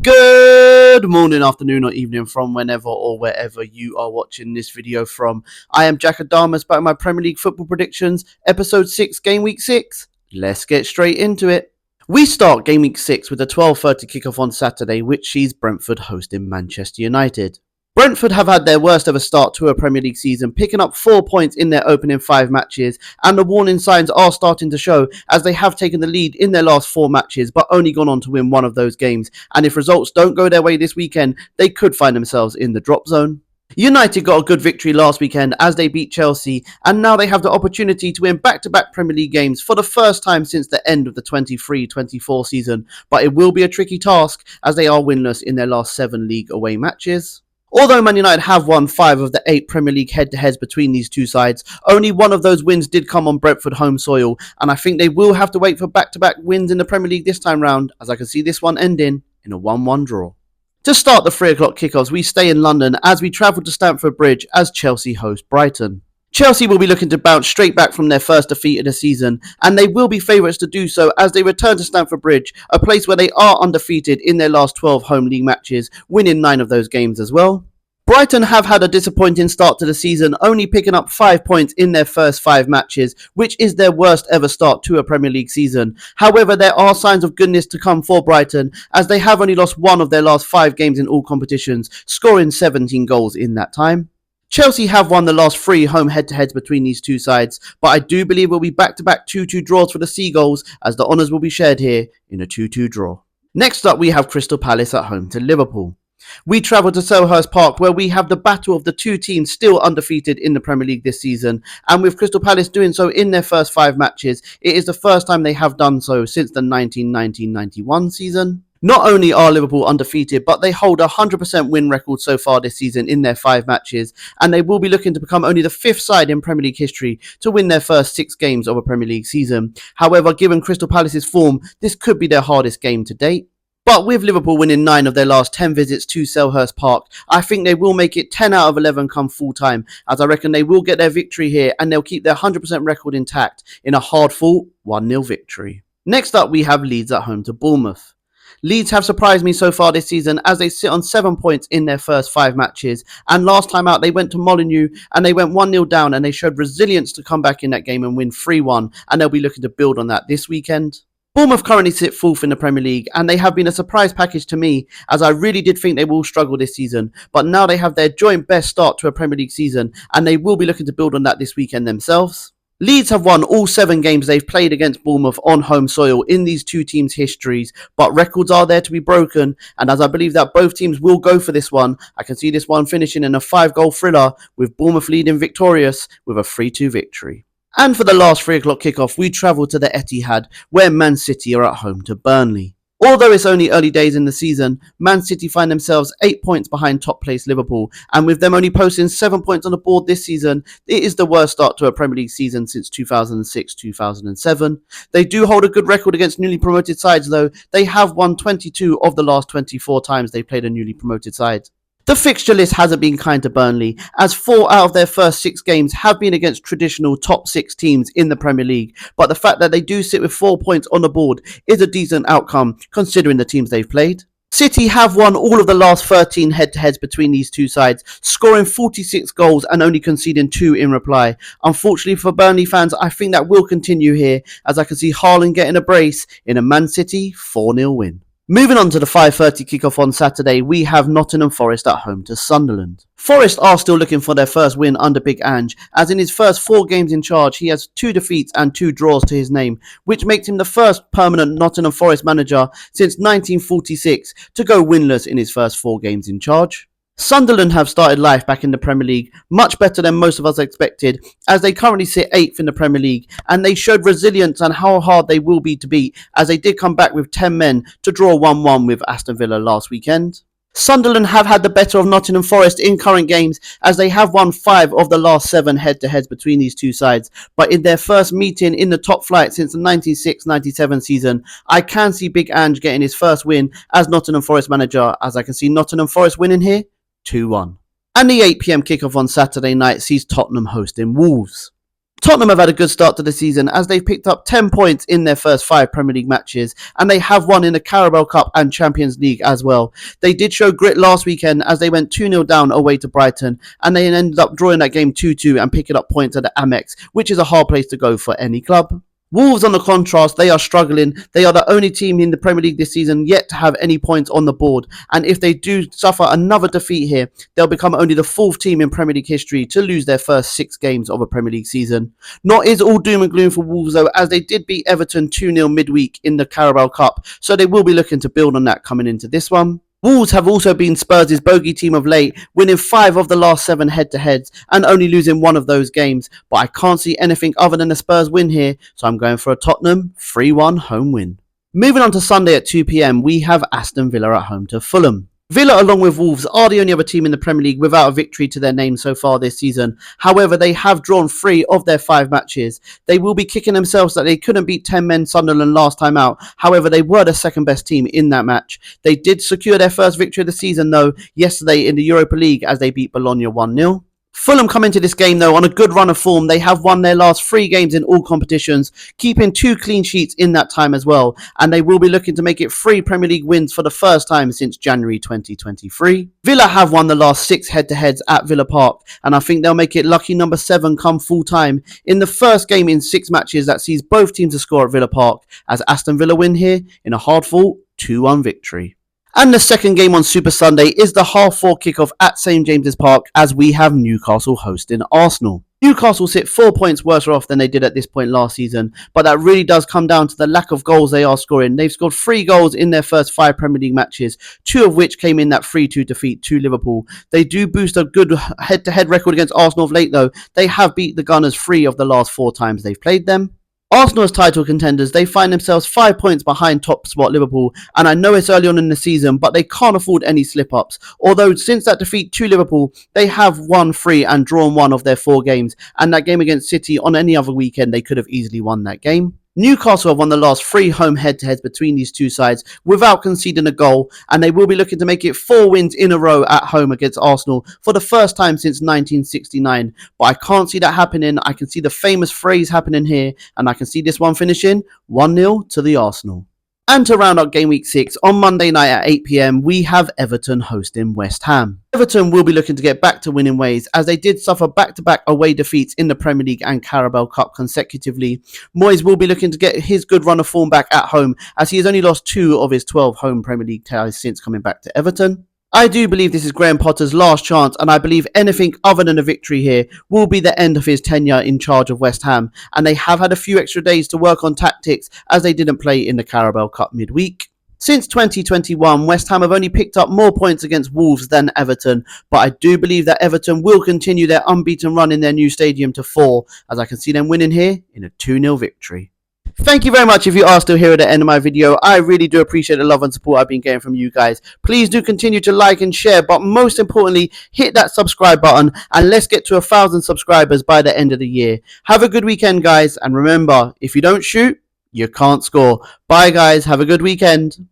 Good morning, afternoon, or evening from whenever or wherever you are watching this video from. I am Jack Adamas back with my Premier League football predictions, episode 6, game week 6. Let's get straight into it. We start game week 6 with a 12:30 kickoff on Saturday, which sees Brentford hosting Manchester United. Brentford have had their worst ever start to a Premier League season, picking up 4 points in their opening 5 matches, and the warning signs are starting to show as they have taken the lead in their last 4 matches but only gone on to win one of those games, and if results don't go their way this weekend, they could find themselves in the drop zone. United got a good victory last weekend as they beat Chelsea, and now they have the opportunity to win back-to-back Premier League games for the first time since the end of the 23-24 season, but it will be a tricky task as they are winless in their last 7 league away matches. Although Man United have won 5 of the 8 Premier League head-to-heads between these two sides, only one of those wins did come on Brentford home soil, and I think they will have to wait for back-to-back wins in the Premier League this time round, as I can see this one ending in a 1-1 draw. To start the 3 o'clock kickoffs, we stay in London as we travel to Stamford Bridge as Chelsea host Brighton. Chelsea will be looking to bounce straight back from their first defeat of the season, and they will be favourites to do so as they return to Stamford Bridge, a place where they are undefeated in their last 12 home league matches, winning 9 of those games as well. Brighton have had a disappointing start to the season, only picking up 5 points in their first 5 matches, which is their worst ever start to a Premier League season. However, there are signs of goodness to come for Brighton, as they have only lost 1 of their last 5 games in all competitions, scoring 17 goals in that time. Chelsea have won the last 3 home head-to-heads between these two sides, but I do believe it will be back-to-back 2-2 draws for the Seagulls, as the honours will be shared here in a 2-2 draw. Next up, we have Crystal Palace at home to Liverpool. We travel to Selhurst Park, where we have the battle of the 2 teams still undefeated in the Premier League this season, and with Crystal Palace doing so in their first 5 matches, it is the first time they have done so since the 1990-91 season. Not only are Liverpool undefeated, but they hold a 100% win record so far this season in their 5 matches, and they will be looking to become only the 5th side in Premier League history to win their first 6 games of a Premier League season. However, given Crystal Palace's form, this could be their hardest game to date. But with Liverpool winning 9 of their last 10 visits to Selhurst Park, I think they will make it 10 out of 11 come full time, as I reckon they will get their victory here and they'll keep their 100% record intact in a hard-fought 1-0 victory. Next up, we have Leeds at home to Bournemouth. Leeds have surprised me so far this season as they sit on 7 points in their first 5 matches, and last time out they went to Molineux and they went 1-0 down, and they showed resilience to come back in that game and win 3-1, and they'll be looking to build on that this weekend. Bournemouth currently sit 4th in the Premier League, and they have been a surprise package to me, as I really did think they will struggle this season, but now they have their joint best start to a Premier League season, and they will be looking to build on that this weekend themselves. Leeds have won all 7 games they've played against Bournemouth on home soil in these 2 teams' histories, but records are there to be broken, and as I believe that both teams will go for this one, I can see this one finishing in a 5-goal thriller, with Bournemouth leading victorious with a 3-2 victory. And for the last 3 o'clock kickoff, we travel to the Etihad, where Man City are at home to Burnley. Although it's only early days in the season, Man City find themselves 8 points behind top place Liverpool, and with them only posting 7 points on the board this season, it is the worst start to a Premier League season since 2006-2007. They do hold a good record against newly promoted sides though. They have won 22 of the last 24 times they played a newly promoted side. The fixture list hasn't been kind to Burnley, as 4 out of their first 6 games have been against traditional top 6 teams in the Premier League, but the fact that they do sit with 4 points on the board is a decent outcome considering the teams they've played. City have won all of the last 13 head-to-heads between these two sides, scoring 46 goals and only conceding 2 in reply. Unfortunately for Burnley fans, I think that will continue here, as I can see Haaland getting a brace in a Man City 4-0 win. Moving on to the 5:30 kickoff on Saturday, we have Nottingham Forest at home to Sunderland. Forest are still looking for their first win under Big Ange, as in his first 4 games in charge, he has 2 defeats and 2 draws to his name, which makes him the first permanent Nottingham Forest manager since 1946 to go winless in his first 4 games in charge. Sunderland have started life back in the Premier League much better than most of us expected, as they currently sit 8th in the Premier League, and they showed resilience and how hard they will be to beat, as they did come back with 10 men to draw 1-1 with Aston Villa last weekend. Sunderland have had the better of Nottingham Forest in current games, as they have won 5 of the last 7 head-to-heads between these two sides, but in their first meeting in the top flight since the 96-97 season, I can see Big Ange getting his first win as Nottingham Forest manager, as I can see Nottingham Forest winning here 2-1. And the 8 PM kickoff on Saturday night sees Tottenham hosting Wolves. Tottenham have had a good start to the season as they've picked up 10 points in their first 5 Premier League matches, and they have won in the Carabao Cup and Champions League as well. They did show grit last weekend as they went 2-0 down away to Brighton, and they ended up drawing that game 2-2 and picking up points at the Amex, which is a hard place to go for any club. Wolves, on the contrast, they are struggling. They are the only team in the Premier League this season yet to have any points on the board. And if they do suffer another defeat here, they'll become only the 4th team in Premier League history to lose their first 6 games of a Premier League season. Not is all doom and gloom for Wolves though, as they did beat Everton 2-0 midweek in the Carabao Cup. So they will be looking to build on that coming into this one. Wolves have also been Spurs' bogey team of late, winning 5 of the last 7 head-to-heads and only losing 1 of those games. But I can't see anything other than a Spurs win here, so I'm going for a Tottenham 3-1 home win. Moving on to Sunday at 2 p.m, we have Aston Villa at home to Fulham. Villa, along with Wolves, are the only other team in the Premier League without a victory to their name so far this season. However, they have drawn 3 of their 5 matches. They will be kicking themselves that they couldn't beat 10 men Sunderland last time out. However, they were the second best team in that match. They did secure their first victory of the season, though, yesterday in the Europa League as they beat Bologna 1-0. Fulham come into this game, though, on a good run of form. They have won their last 3 games in all competitions, keeping 2 clean sheets in that time as well. And they will be looking to make it 3 Premier League wins for the first time since January 2023. Villa have won the last 6 head-to-heads at Villa Park, and I think they'll make it lucky number 7 come full time in the first game in 6 matches that sees both teams to score at Villa Park, as Aston Villa win here in a hard-fought 2-1 victory. And the second game on Super Sunday is the 4:30 kickoff at St James's Park as we have Newcastle hosting Arsenal. Newcastle sit 4 points worse off than they did at this point last season, but that really does come down to the lack of goals they are scoring. They've scored 3 goals in their first 5 Premier League matches, 2 of which came in that 3-2 defeat to Liverpool. They do boost a good head-to-head record against Arsenal of late though. They have beat the Gunners 3 of the last 4 times they've played them. Arsenal as title contenders, they find themselves 5 points behind top spot Liverpool, and I know it's early on in the season, but they can't afford any slip-ups. Although since that defeat to Liverpool, they have won 3 and drawn 1 of their 4 games, and that game against City on any other weekend, they could have easily won that game. Newcastle have won the last 3 home head-to-heads between these 2 sides without conceding a goal, and they will be looking to make it 4 wins in a row at home against Arsenal for the first time since 1969. But I can't see that happening. I can see the famous phrase happening here, and I can see this one finishing 1-0 to the Arsenal. And to round up game week 6, on Monday night at 8 p.m, we have Everton hosting West Ham. Everton will be looking to get back to winning ways as they did suffer back-to-back away defeats in the Premier League and Carabao Cup consecutively. Moyes will be looking to get his good run of form back at home as he has only lost 2 of his 12 home Premier League ties since coming back to Everton. I do believe this is Graham Potter's last chance, and I believe anything other than a victory here will be the end of his tenure in charge of West Ham, and they have had a few extra days to work on tactics as they didn't play in the Carabao Cup midweek. Since 2021, West Ham have only picked up more points against Wolves than Everton, but I do believe that Everton will continue their unbeaten run in their new stadium to 4, as I can see them winning here in a 2-0 victory. Thank you very much if you are still here at the end of my video. I really do appreciate the love and support I've been getting from you guys. Please do continue to like and share, but most importantly, hit that subscribe button and let's get to 1,000 subscribers by the end of the year. Have a good weekend, guys, and remember, if you don't shoot, you can't score. Bye, guys. Have a good weekend.